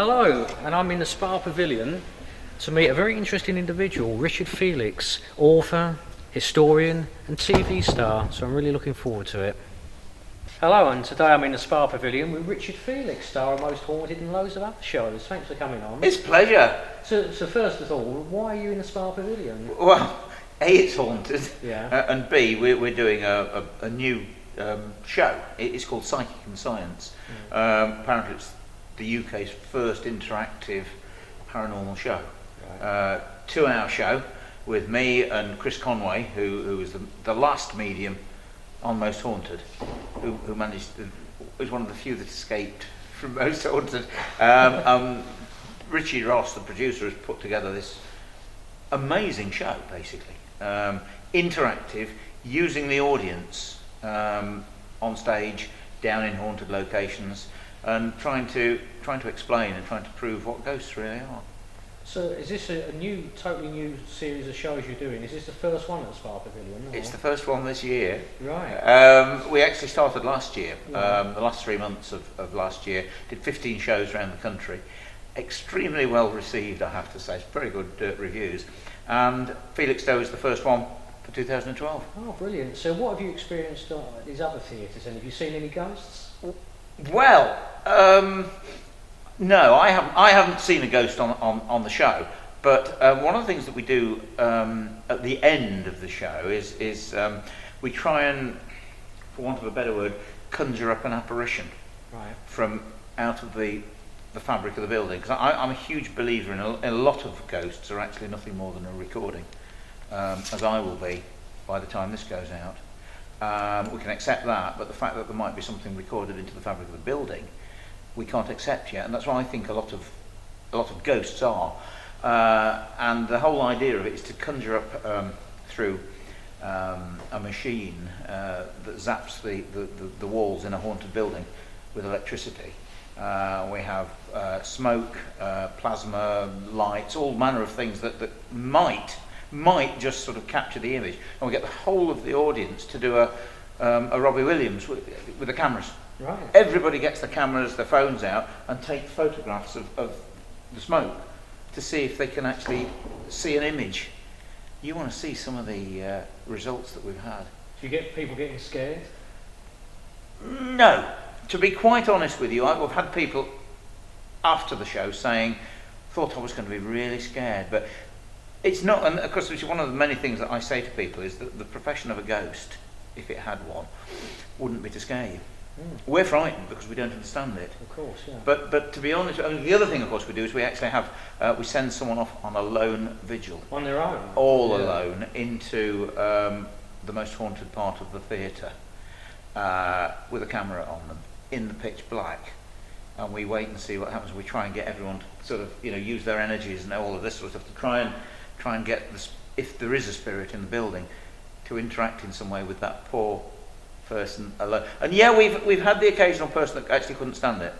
Hello, and I'm in the Spa Pavilion to meet a very interesting individual, Richard Felix, author, historian and TV star, so I'm really looking forward to it. Hello, and today I'm in the Spa Pavilion with Richard Felix, star of Most Haunted and loads of other shows. Thanks for coming on. It's a pleasure. So first of all, why are you in the Spa Pavilion? Well, A, it's haunted, Yeah. and B, we're doing a new show. It's called Psychic and Science. Apparently it's the UK's first interactive paranormal show. Right. 2-hour show with me and Chris Conway, who was the last medium on Most Haunted, who managed to, was one of the few that escaped from Most Haunted. Richie Ross, the producer, has put together this amazing show, basically. Interactive, using the audience on stage, down in haunted locations, and trying to explain and trying to prove what ghosts really are. So is this a totally new series of shows you're doing? Is this the first one at the Spa Pavilion? Or? It's the first one this year. Right. We actually started last year, Yeah. the last 3 months of last year, did 15 shows around the country. Extremely well received, I have to say. It's very good reviews. And Felixstowe is the first one for 2012. Oh, brilliant. So what have you experienced at these other theatres, and have you seen any ghosts? Well, no, I haven't seen a ghost on the show, but one of the things that we do at the end of the show is we try and, for want of a better word, conjure up an apparition. Right. From out of the fabric of the building, because I'm a huge believer in a lot of ghosts are actually nothing more than a recording, as I will be by the time this goes out. We can accept that, but the fact that there might be something recorded into the fabric of the building, we can't accept yet, and that's what I think a lot of ghosts are. And the whole idea of it is to conjure up through a machine that zaps the walls in a haunted building with electricity. We have smoke, plasma, lights, all manner of things that might just sort of capture the image, and we get the whole of the audience to do a Robbie Williams with the cameras. Right. Everybody gets the cameras, their phones out, and take photographs of the smoke to see if they can actually see an image. You want to see some of the results that we've had. Do you get people getting scared? No. To be quite honest with you, I've had people after the show saying, thought I was going to be really scared, but it's not. And of course, which is one of the many things that I say to people is that the profession of a ghost, if it had one, wouldn't be to scare you. We're frightened because we don't understand it. Of course, yeah. But to be honest, I mean, the other thing, of course, we do is we actually have we send someone off on a lone vigil, On their own? all alone, into the most haunted part of the theatre, with a camera on them in the pitch black, and we wait and see what happens. We try and get everyone to sort of use their energies and all of this sort of stuff to try and get if there is a spirit in the building, to interact in some way with that poor person alone. And yeah, we've had the occasional person that actually couldn't stand it,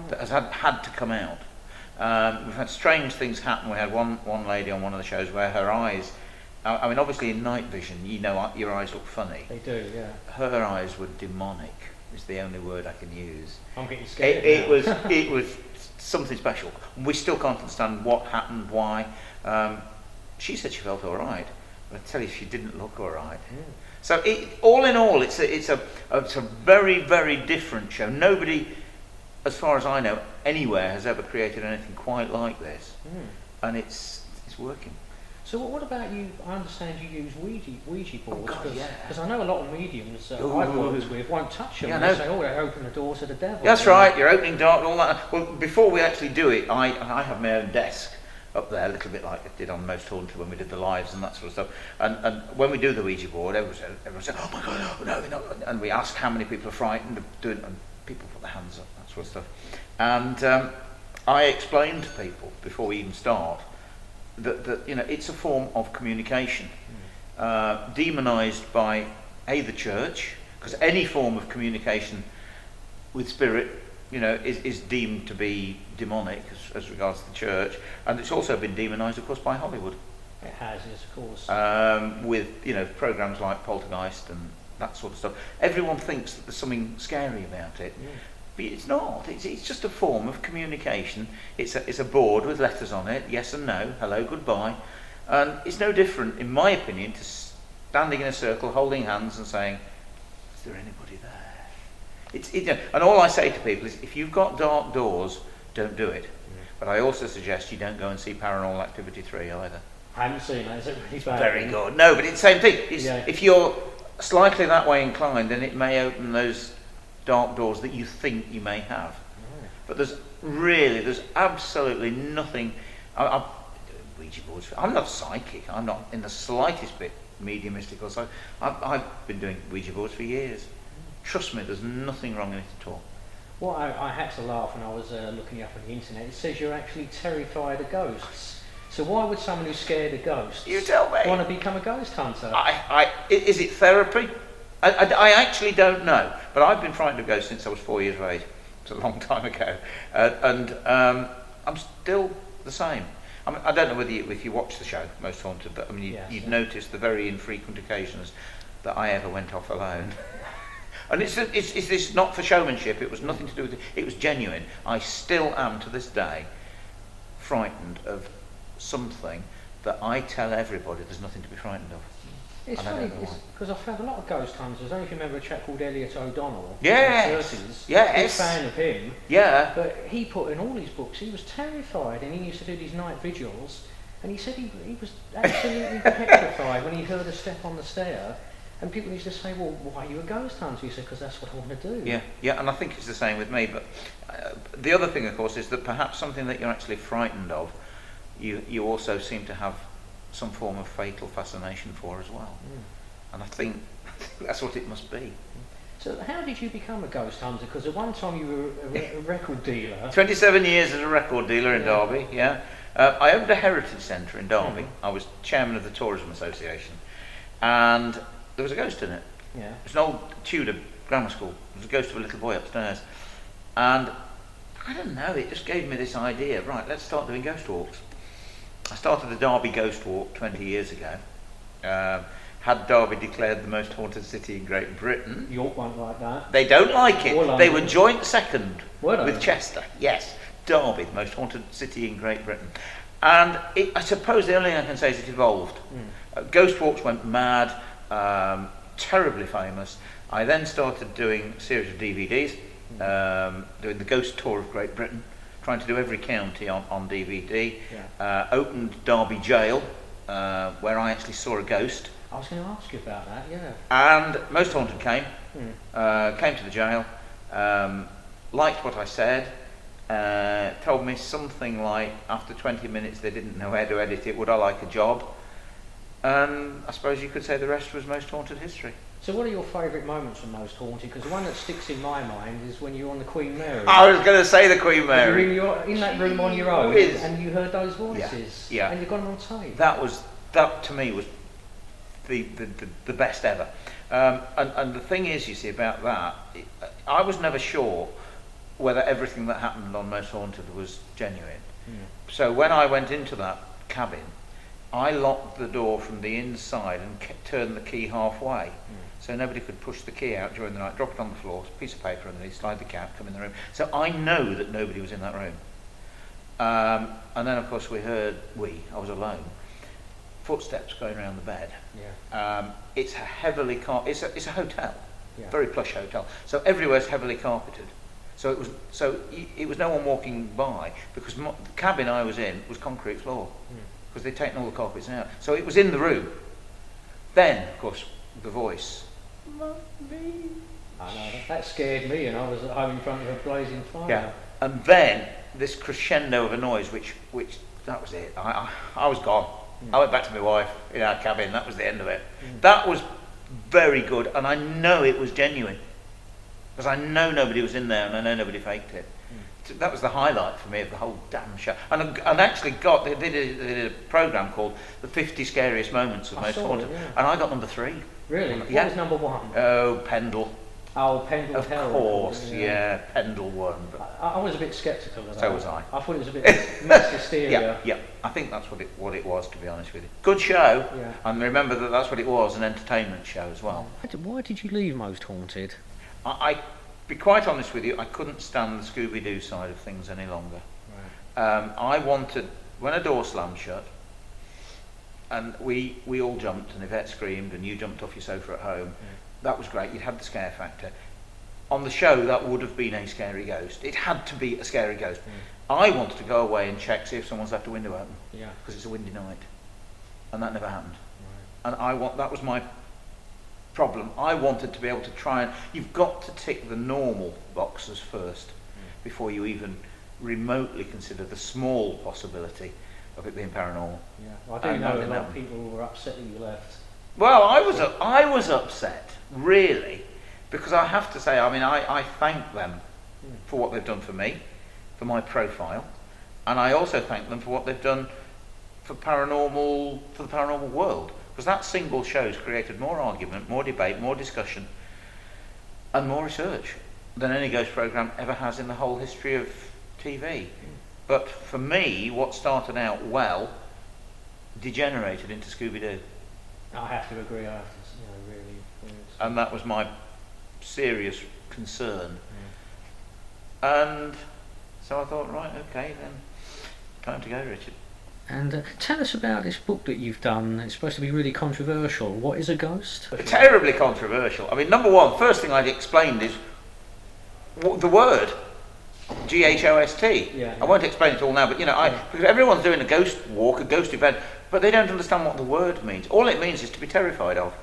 that has had to come out. We've had strange things happen. We had one lady on one of the shows where her eyes, I mean, obviously in night vision, your eyes look funny. They do, yeah. Her eyes were demonic, is the only word I can use. I'm getting scared. It was something special. We still can't understand what happened, why. She said she felt all right, but I tell you, she didn't look all right. Yeah. So all in all, it's a very, very different show. Nobody, as far as I know, anywhere has ever created anything quite like this, and it's working. So what about you? I understand you use Ouija boards. Oh God, yeah. Because I know a lot of mediums that Ooh. I've worked with won't touch them. Yeah, They no. say, they open the door to the devil. That's right. You're opening dark and all that. Well, before we actually do it, I have my own desk up there, a little bit like I did on Most Haunted when we did the lives and that sort of stuff. And when we do the Ouija board, everyone said, "Oh my God, no!" And we ask how many people are frightened of doing it, and people put their hands up, that sort of stuff. And I explain to people before we even start that it's a form of communication, demonized by the church, because any form of communication with spirit is deemed to be demonic as regards to the church, and it's also been demonized, of course, by Hollywood. It has, yes, of course. With programs like Poltergeist and that sort of stuff. Everyone thinks that there's something scary about it. But it's not. It's just a form of communication. It's a board with letters on it, yes and no, hello, goodbye. And it's no different, in my opinion, to standing in a circle, holding hands and saying, is there anybody there? And all I say to people is, if you've got dark doors, don't do it. But I also suggest you don't go and see Paranormal Activity 3 either. I haven't seen that. Is it really bad? Very good. No, but it's the same thing. Yeah. If you're slightly that way inclined, then it may open those dark doors that you think you may have. Right. But there's absolutely nothing. Ouija boards. I'm not psychic. I'm not in the slightest bit mediumistic or so. I've been doing Ouija boards for years. Trust me, there's nothing wrong in it at all. Well, I had to laugh when I was looking up on the internet. It says you're actually terrified of ghosts. So why would someone who's scared of ghosts You tell me. want to become a ghost hunter? Is it therapy? I actually don't know. But I've been frightened of ghosts since I was 4 years of age. It's a long time ago. I'm still the same. I don't know whether if you watch the show, Most Haunted, but I mean, you'd notice the very infrequent occasions that I ever went off alone. And it's not for showmanship. It was nothing to do with it. It was genuine. I still am to this day frightened of something that I tell everybody there's nothing to be frightened of. It's funny because I've found a lot of ghost hunters. I don't know if you remember a chap called Elliot O'Donnell. Yes. In the 30s. Yes. Big fan of him. Yeah. But he put in all his books, he was terrified, and he used to do these night vigils, and he said he was absolutely petrified when he heard a step on the stair. And people used to say, well, why are you a ghost hunter? He said, because that's what I want to do. Yeah, and I think it's the same with me. But the other thing, of course, is that perhaps something that you're actually frightened of, you also seem to have some form of fatal fascination for as well. And I think that's what it must be. So how did you become a ghost hunter? Because at one time you were a record dealer. 27 years as a record dealer in Derby, yeah. I owned a heritage centre in Derby. I was chairman of the Tourism Association. And there was a ghost in it. Yeah. It's an old Tudor grammar school. There was a ghost of a little boy upstairs. And I don't know, it just gave me this idea, right, let's start doing ghost walks. I started the Derby Ghost Walk 20 years ago. Had Derby declared the most haunted city in Great Britain. York won't like that. They don't like it. Or They were joint second Were they? with Chester. Yes, Derby, the most haunted city in Great Britain. And I suppose the only thing I can say is it evolved. Ghost walks went mad, terribly famous. I then started doing a series of DVDs, doing the Ghost Tour of Great Britain, trying to do every county on DVD. Opened Derby Jail, where I actually saw a ghost. I was going to ask you about that, yeah. And Most Haunted came to the jail, liked what I said, told me something like, after 20 minutes they didn't know how to edit it, would I like a job? And I suppose you could say the rest was Most Haunted history. So what are your favourite moments from Most Haunted? Because the one that sticks in my mind is when you're on the Queen Mary. I was going to say the Queen Mary. You're in that room on your own, and you heard those voices, Yeah. and you got them on tape. That to me was the best ever. And the thing is, you see, about that, I was never sure whether everything that happened on Most Haunted was genuine. So when I went into that cabin, I locked the door from the inside and turned the key halfway, so nobody could push the key out during the night, drop it on the floor, piece of paper underneath, slide the key out, come in the room. So I know that nobody was in that room. And then, of course, I was alone, footsteps going around the bed. It's a heavily it's a hotel, very plush hotel. So everywhere's heavily carpeted. So it was no one walking by, because the cabin I was in was concrete floor, because they'd taken all the carpets out. So it was in the room. Then, of course, the voice. Mummy. I know, that scared me, and I was at home in front of a blazing fire. Yeah. And then this crescendo of a noise, which that was it. I was gone. I went back to my wife in our cabin. That was the end of it. That was very good, and I know it was genuine, because I know nobody was in there, and I know nobody faked it. That was the highlight for me of the whole damn show. And actually they did a programme called The 50 Scariest Moments of Most Haunted, and I got number 3. Really? What was number 1? Oh, Pendle. Oh, Pendle Of Herald. course, yeah, Pendle won. But I was a bit sceptical of that. So was I. I thought it was a bit mass hysteria. Yeah. I think that's what it was, to be honest with you. Good show. Yeah. And remember that's what it was, an entertainment show as well. Why did you leave Most Haunted? I be quite honest with you, I couldn't stand the Scooby-Doo side of things any longer. Right. I wanted, when a door slammed shut, and we all jumped, and Yvette screamed, and you jumped off your sofa at home, that was great, you'd had the scare factor. On the show, that would have been a scary ghost. It had to be a scary ghost. I wanted to go away and check, see if someone's left a window open, because it's a windy night. And that never happened. Right. And that was my problem. I wanted to be able to try and, you've got to tick the normal boxes first before you even remotely consider the small possibility of it being paranormal. Yeah, well, I do know a lot of people were upset that you left. Well, I was upset, really, because I have to say, I mean, I thank them for what they've done for me, for my profile, and I also thank them for what they've done for the paranormal world, because that single show's created more argument, more debate, more discussion, and more research than any ghost program ever has in the whole history of TV. But for me, what started out well degenerated into Scooby-Doo. I have to agree. I have to, really. And that was my serious concern. And so I thought, right, okay, then time to go, Richard. And tell us about this book that you've done. It's supposed to be really controversial. What is a ghost? Terribly controversial. I mean, number one, first thing I'd explained is the word. G-H-O-S-T. I won't explain it all now, but because everyone's doing a ghost walk, a ghost event, but they don't understand what the word means. All it means is to be terrified of,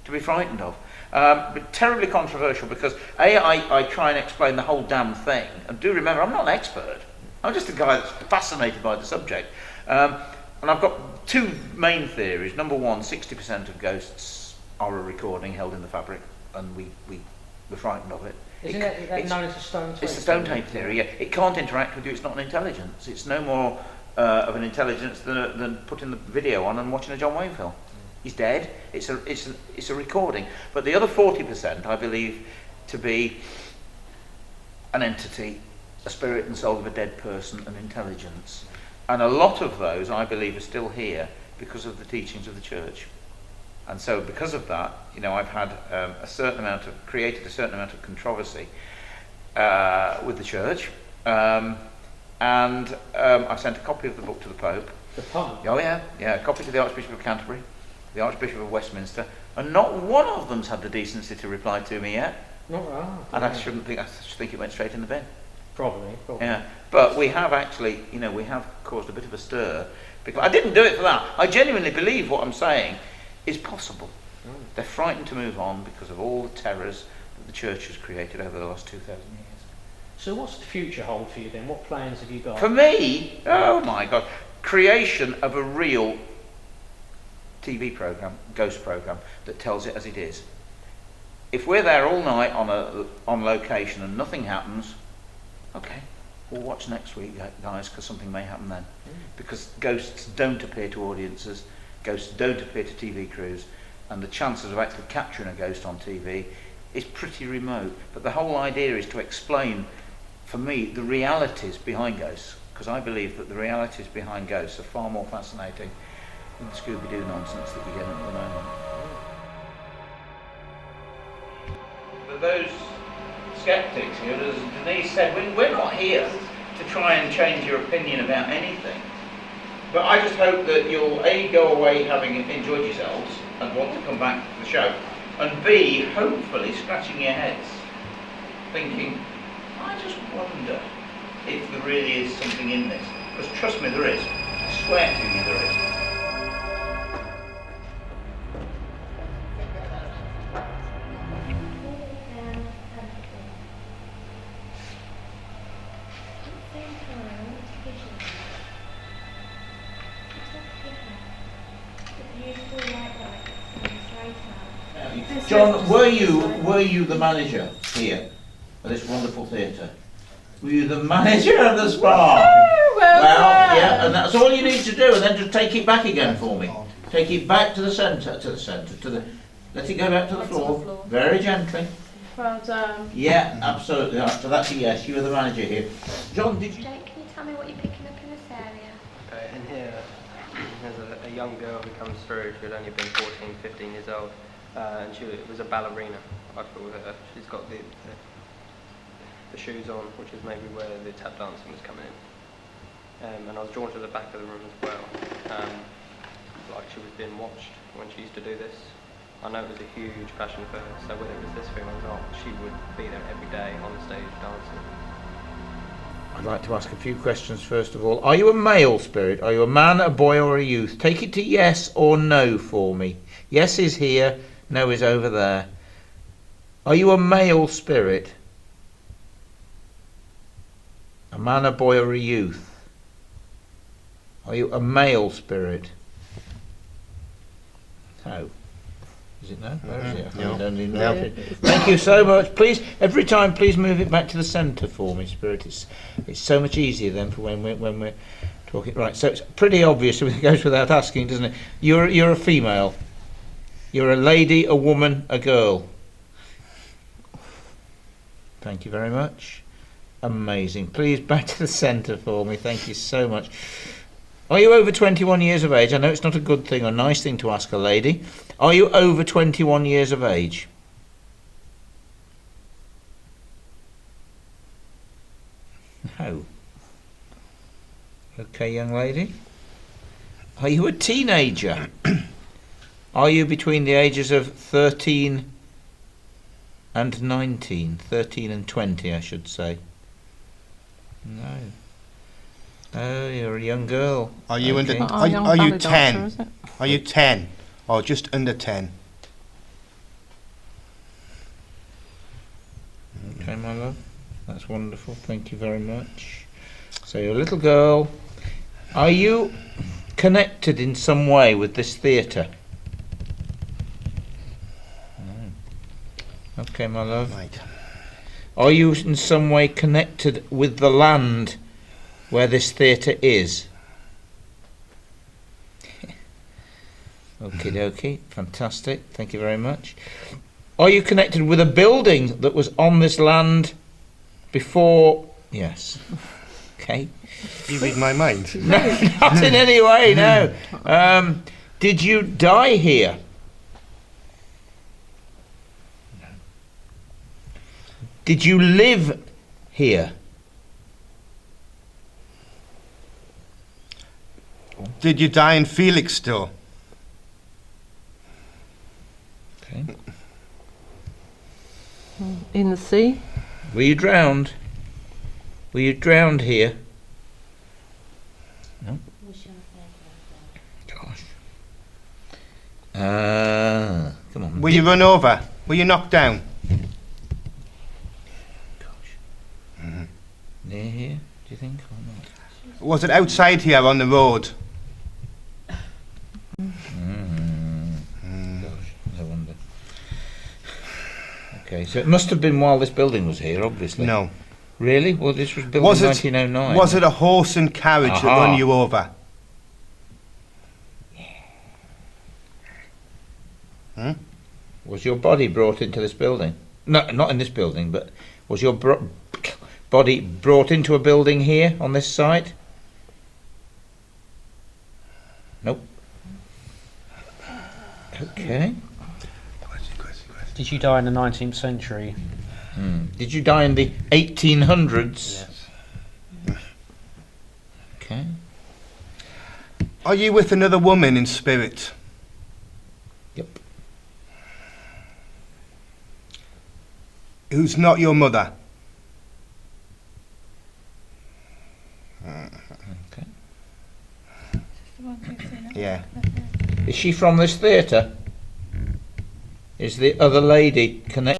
to be frightened of. But terribly controversial because I try and explain the whole damn thing, and do remember, I'm not an expert. I'm just a guy that's fascinated by the subject. And I've got two main theories. Number one, 60% of ghosts are a recording held in the fabric, and we're frightened of it. Isn't it known as the stone tape? It's the stone tape theory, yeah. It can't interact with you, it's not an intelligence. It's no more of an intelligence than putting the video on and watching a John Wayne film. He's dead, it's a recording. But the other 40% I believe to be an entity, a spirit and soul of a dead person, an intelligence. And a lot of those I believe are still here because of the teachings of the church. And so because of that, I've had created a certain amount of controversy with the church, and I've sent a copy of the book to the Pope. The Pope? Oh yeah, a copy to the Archbishop of Canterbury, the Archbishop of Westminster, and not one of them's had the decency to reply to me yet. Not right. And I think it went straight in the bin. Probably. Yeah, but we have actually, we have caused a bit of a stir, because I didn't do it for that. I genuinely believe what I'm saying is possible. They're frightened to move on because of all the terrors that the church has created over the last 2,000 years. So what's the future hold for you then? What plans have you got? For me, oh my God, creation of a real TV program, ghost program, that tells it as it is. If we're there all night on location and nothing happens, okay, we'll watch next week, guys, because something may happen then. Because ghosts don't appear to audiences, ghosts don't appear to TV crews, and the chances of actually capturing a ghost on TV is pretty remote. But the whole idea is to explain, for me, the realities behind ghosts, because I believe that the realities behind ghosts are far more fascinating than the Scooby-Doo nonsense that you get at the moment. For those skeptics here, as Denise said, we're not here to try and change your opinion about anything. But I just hope that you'll A, go away having enjoyed yourselves and want to come back to the show, and B, hopefully scratching your heads, thinking, I just wonder if there really is something in this. Because trust me, there is. I swear to you there is. John, were you the manager here at this wonderful theatre? Were you the manager of the Spa? Well, yeah, and that's all you need to do, and then just take it back again for me. Take it back to the centre, let it go back to the floor, very gently. Well done. Yeah, absolutely. So that's a yes. You were the manager here. John, did you? Jake, can you tell me what you're picking up in this area? Okay, in here there's a young girl who comes through. She had only been 14, 15 years old, and she was a ballerina. I call her. She's got the the shoes on, which is maybe where the tap dancing was coming in. And I was drawn to the back of the room as well, like she was being watched when she used to do this. I know it was a huge passion for her, so whether it was this film or not, she would be there every day on the stage dancing. I'd like to ask a few questions first of all. Are you a male spirit? Are you a man, a boy or a youth? Take it to yes or no for me. Yes is here, no is over there. Are you a male spirit? A man, a boy or a youth? Are you a male spirit? No. Is it no? Where is it? I don't even know. Thank you so much. Please, every time, please move it back to the centre for me, Spirit. It's so much easier then for when we're talking. Right. So it's pretty obvious. It goes without asking, doesn't it? You're a female. You're a lady, a woman, a girl. Thank you very much. Amazing. Please back to the centre for me. Thank you so much. Are you over 21 years of age? I know it's not a good thing or nice thing to ask a lady. Are you over 21 years of age? No. Okay, young lady. Are you a teenager? Are you between the ages of 13 and 19? 13 and 20, I should say. No. Oh, you're a young girl. Are you okay. Are you 10? Are you 10 or just under 10? Okay, my love. That's wonderful. Thank you very much. So you're a little girl. Are you connected in some way with this theatre? No. Okay, my love. Right. Are you in some way connected with the land where this theatre is? Okie dokie, fantastic, thank you very much. Are you connected with a building that was on this land before? Yes. Okay. You read my mind. No, not in any way, no. Did you die here? No. Did you live here? Did you die in Felixstowe? Okay. In the sea? Were you drowned? Were you drowned here? No. Gosh. Come on. Were you run over? Were you knocked down? Gosh. Near here, do you think, or not? Was it outside here on the road? Gosh, no wonder. Okay, so it must have been while this building was here, obviously. No. Really? Well, this was built Was in it? 1909. Was it a horse and carriage that Aha. run you over? Was your body brought into this building? No, not in this building, but was your body brought into a building here on this site? Nope. Okay. Did you die in the 19th century? Did you die in the 1800s? Yes. Okay. Are you with another woman in spirit? Yep. Who's not your mother? Okay. Yeah. Is she from this theatre? Is the other lady connected?